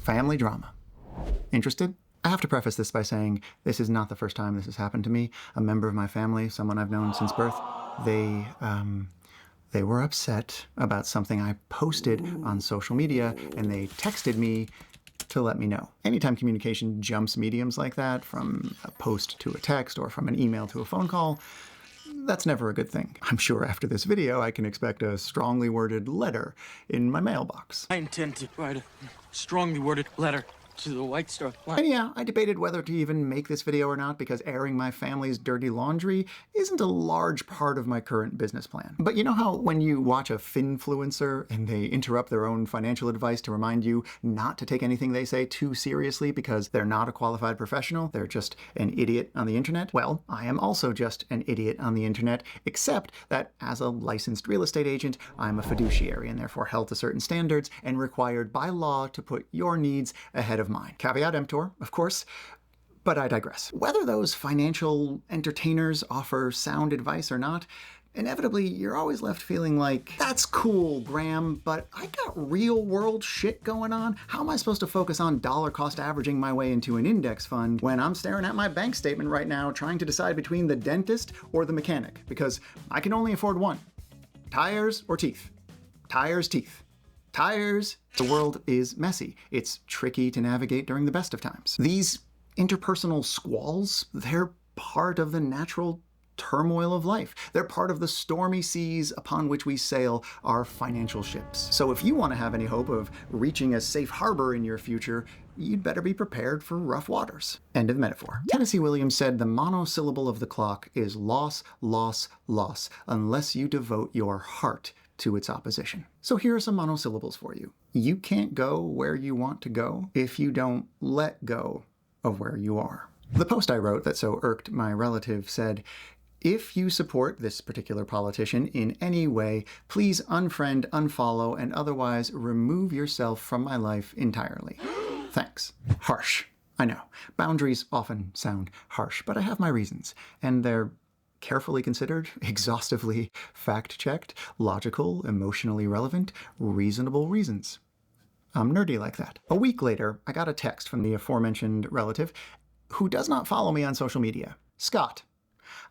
family drama. Interested? I have to preface this by saying this is not the first time this has happened to me. A member of my family, someone I've known since birth, they were upset about something I posted on social media, and they texted me to let me know. Anytime communication jumps mediums like that, from a post to a text or from an email to a phone call, that's never a good thing. I'm sure after this video I can expect a strongly worded letter in my mailbox. I intend to write a strongly worded letter to the White Star Line. And yeah, I debated whether to even make this video or not because airing my family's dirty laundry isn't a large part of my current business plan. But you know how when you watch a finfluencer and they interrupt their own financial advice to remind you not to take anything they say too seriously because they're not a qualified professional, they're just an idiot on the internet? Well, I am also just an idiot on the internet, except that as a licensed real estate agent, I'm a fiduciary and therefore held to certain standards and required by law to put your needs ahead of mine. Caveat emptor, of course, but I digress. Whether those financial entertainers offer sound advice or not, inevitably you're always left feeling like, that's cool, Graham, but I got real world shit going on. How am I supposed to focus on dollar cost averaging my way into an index fund when I'm staring at my bank statement right now trying to decide between the dentist or the mechanic? Because I can only afford one. Tires or teeth? Tires, teeth. Tires. The world is messy. It's tricky to navigate during the best of times. These interpersonal squalls, they're part of the natural turmoil of life. They're part of the stormy seas upon which we sail our financial ships. So if you want to have any hope of reaching a safe harbor in your future, you'd better be prepared for rough waters. End of the metaphor. Tennessee Williams said the monosyllable of the clock is loss, loss, loss, unless you devote your heart to its opposition. So here are some monosyllables for you. You can't go where you want to go if you don't let go of where you are. The post I wrote that so irked my relative said, if you support this particular politician in any way, please unfriend, unfollow, and otherwise remove yourself from my life entirely. Thanks. Harsh. I know. Boundaries often sound harsh, but I have my reasons, and they're carefully considered, exhaustively fact-checked, logical, emotionally relevant, reasonable reasons. I'm nerdy like that. A week later, I got a text from the aforementioned relative who does not follow me on social media. Scott,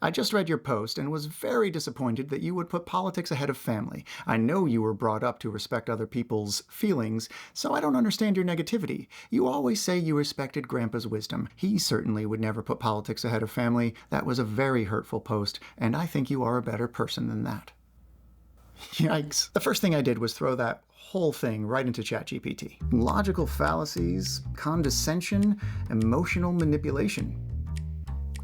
I just read your post and was very disappointed that you would put politics ahead of family. I know you were brought up to respect other people's feelings, so I don't understand your negativity. You always say you respected Grandpa's wisdom. He certainly would never put politics ahead of family. That was a very hurtful post, and I think you are a better person than that. Yikes. The first thing I did was throw that whole thing right into ChatGPT. Logical fallacies, condescension, emotional manipulation.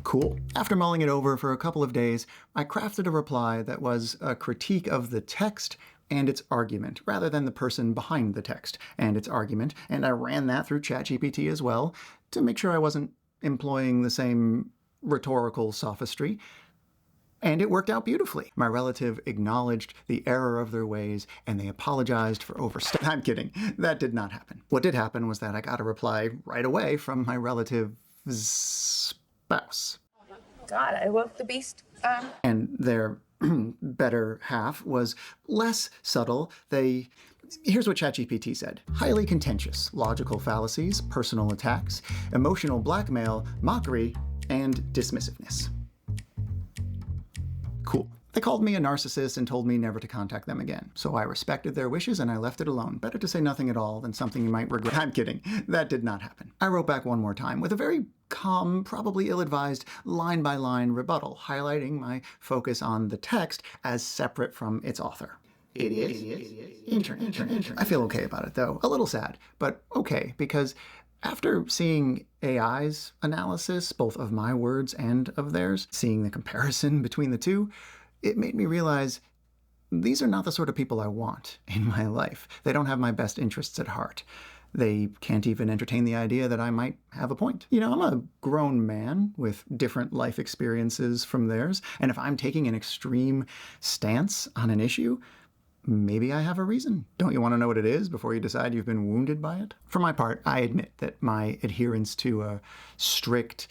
Cool. After mulling it over for a couple of days, I crafted a reply that was a critique of the text and its argument, rather than the person behind the text and its argument, and I ran that through ChatGPT as well to make sure I wasn't employing the same rhetorical sophistry. And it worked out beautifully. My relative acknowledged the error of their ways, and they apologized for overstepping. I'm kidding. That did not happen. What did happen was that I got a reply right away from my relative's spouse. God, I woke the beast. And their better half was less subtle. Here's what ChatGPT said. Highly contentious, logical fallacies, personal attacks, emotional blackmail, mockery, and dismissiveness. Cool. They called me a narcissist and told me never to contact them again. So I respected their wishes and I left it alone. Better to say nothing at all than something you might regret. I'm kidding. That did not happen. I wrote back one more time with a very calm, probably ill-advised, line-by-line rebuttal, highlighting my focus on the text as separate from its author. Idiot. Intern. I feel okay about it, though. A little sad, but okay, because after seeing AI's analysis, both of my words and of theirs, seeing the comparison between the two, it made me realize these are not the sort of people I want in my life. They don't have my best interests at heart. They can't even entertain the idea that I might have a point. You know, I'm a grown man with different life experiences from theirs, and if I'm taking an extreme stance on an issue, maybe I have a reason. Don't you want to know what it is before you decide you've been wounded by it? For my part, I admit that my adherence to a strict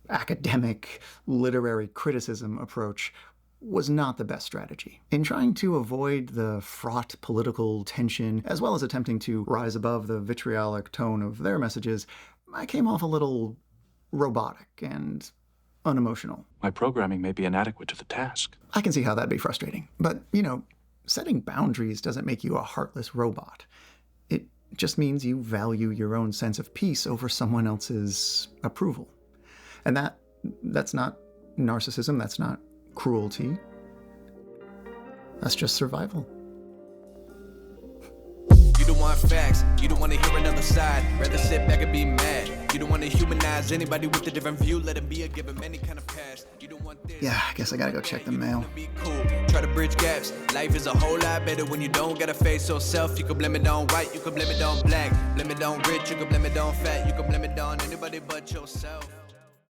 academic literary criticism approach was not the best strategy. In trying to avoid the fraught political tension, as well as attempting to rise above the vitriolic tone of their messages, I came off a little robotic and unemotional. My programming may be inadequate to the task. I can see how that'd be frustrating. But, setting boundaries doesn't make you a heartless robot. It just means you value your own sense of peace over someone else's approval. And that's not narcissism, that's not cruelty. That's just survival. You don't want facts, you don't want to hear another side. Rather sit back and be mad. You don't want to humanize anybody with a different view. Let them be or give them any kind of past. You don't want this. Yeah, I guess I gotta go check the mail. Be cool. Try to bridge gaps. Life is a whole lot better when you don't gotta face yourself. You can blame it on white, you can blame it on black. Blame it on rich, you can blame it on fat. You can blame it on anybody but yourself.